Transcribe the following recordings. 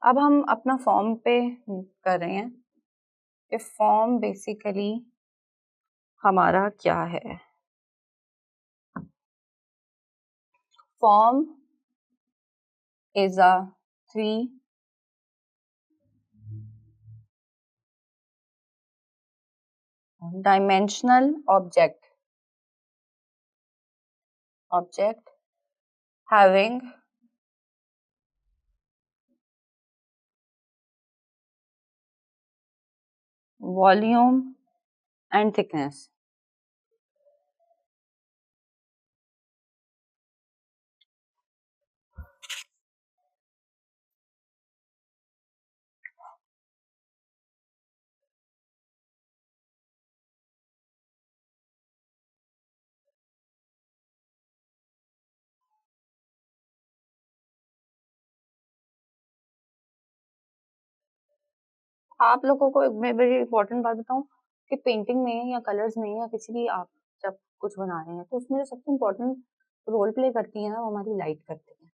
अब हम अपना फॉर्म पे कर रहे हैं कि फॉर्म बेसिकली हमारा क्या है। Form is a three-dimensional object having volume and thickness. आप लोगों को मैं बड़ी इम्पोर्टेंट बात बताऊं कि पेंटिंग में या कलर्स में या किसी भी आप जब कुछ बना रहे हैं तो उसमें जो सबसे इम्पोर्टेंट रोल प्ले करती है ना वो हमारी लाइट करती है।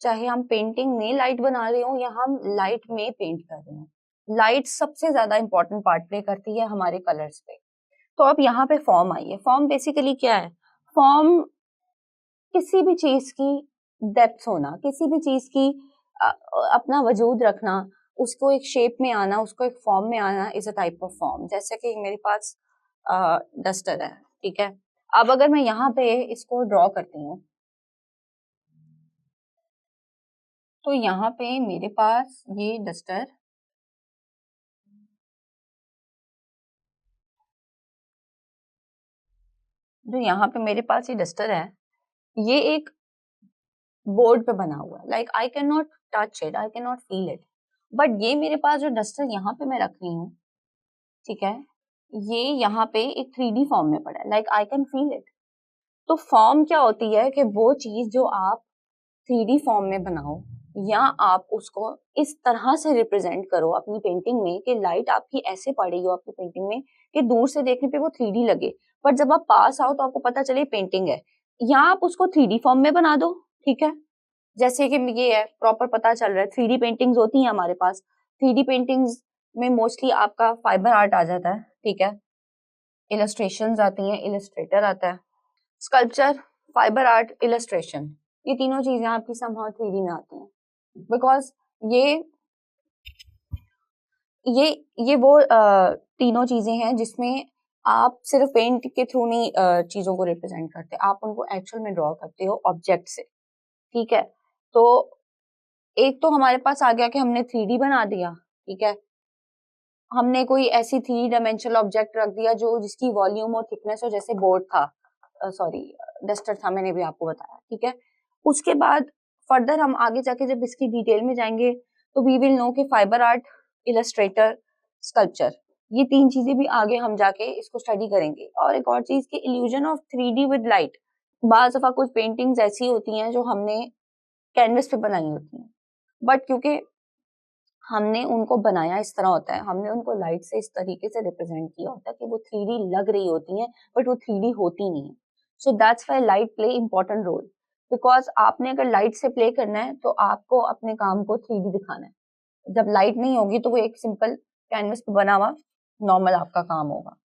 चाहे हम पेंटिंग में लाइट बना रहे हो या हम लाइट में पेंट कर रहे हैं, लाइट सबसे ज्यादा इम्पोर्टेंट पार्ट प्ले करती है हमारे कलर्स पे। तो अब यहाँ पे फॉर्म आई है। फॉर्म बेसिकली क्या है? फॉर्म किसी भी चीज की डेप्थ होना, किसी भी चीज की अपना वजूद रखना, उसको एक शेप में आना, उसको एक फॉर्म में आना is a type of form. जैसे कि मेरे पास डस्टर है, ठीक है। अब अगर मैं यहाँ पे इसको ड्रॉ करती हूँ तो यहाँ पे मेरे पास ये डस्टर जो यहाँ पे मेरे पास ये डस्टर है, ये एक बोर्ड पे बना हुआ है। Like I can not touch it, I can not feel it, but ये मेरे पास जो डस्टर यहाँ पे मैं रख रही हूँ, ठीक है, ये यहाँ पे एक 3D फॉर्म में पड़ा है। Like I can feel it. तो फॉर्म क्या होती है कि वो चीज जो आप 3D फॉर्म में बनाओ या आप उसको इस तरह से रिप्रेजेंट करो अपनी पेंटिंग में कि लाइट आपकी ऐसे पड़ रही हो आपकी पेंटिंग में कि दूर से देखने पे वो 3D लगे, पर जब आप पास आओ तो आपको पता चले पेंटिंग है। या आप उसको 3D फॉर्म में बना दो, ठीक है, जैसे कि ये है, प्रॉपर पता चल रहा है। 3D पेंटिंग्स होती हैं हमारे पास। 3D पेंटिंग्स में मोस्टली आपका फाइबर आर्ट आ जाता है, ठीक है, इलस्ट्रेशंस आती हैं, इलस्ट्रेटर आता है, स्कल्पचर, फाइबर आर्ट, इलस्ट्रेशन, ये तीनों चीजें आपकी समहाउ 3D में आती हैं। बिकॉज ये ये ये वो तीनों चीजें हैं जिसमें आप सिर्फ पेंट के थ्रू नहीं चीजों को रिप्रेजेंट करते, आप उनको एक्चुअल में ड्रॉ करते हो ऑब्जेक्ट से, ठीक है। तो एक तो हमारे पास आ गया कि हमने 3D बना दिया, ठीक है, हमने कोई ऐसी 3 डायमेंशनल ऑब्जेक्ट रख दिया जो जिसकी वॉल्यूम और थिकनेस हो, जैसे बोर्ड था, सॉरी डस्टर था, मैंने भी आपको बताया, ठीक है। उसके बाद फर्दर हम आगे जाके जब इसकी डिटेल में जाएंगे तो वी विल नो कि फाइबर आर्ट, इलस्ट्रेटर, स्कल्पचर, ये 3 चीजें भी आगे हम जाके इसको स्टडी करेंगे। और एक और चीज की illusion of 3D with light. बाज दफा कुछ पेंटिंग्स ऐसी होती हैं जो हमने कैनवस पे बनाई होती हैं, बट क्योंकि हमने उनको बनाया इस तरह होता है, हमने उनको लाइट से इस तरीके से रिप्रेजेंट किया होता है कि वो 3D लग रही होती हैं, बट वो 3D होती नहीं है। So that's why light play important role. Because आपने अगर लाइट से प्ले करना है तो आपको अपने काम को 3D दिखाना है। जब लाइट नहीं होगी तो वो एक सिंपल कैनवस पे बना हुआ नॉर्मल आपका काम होगा।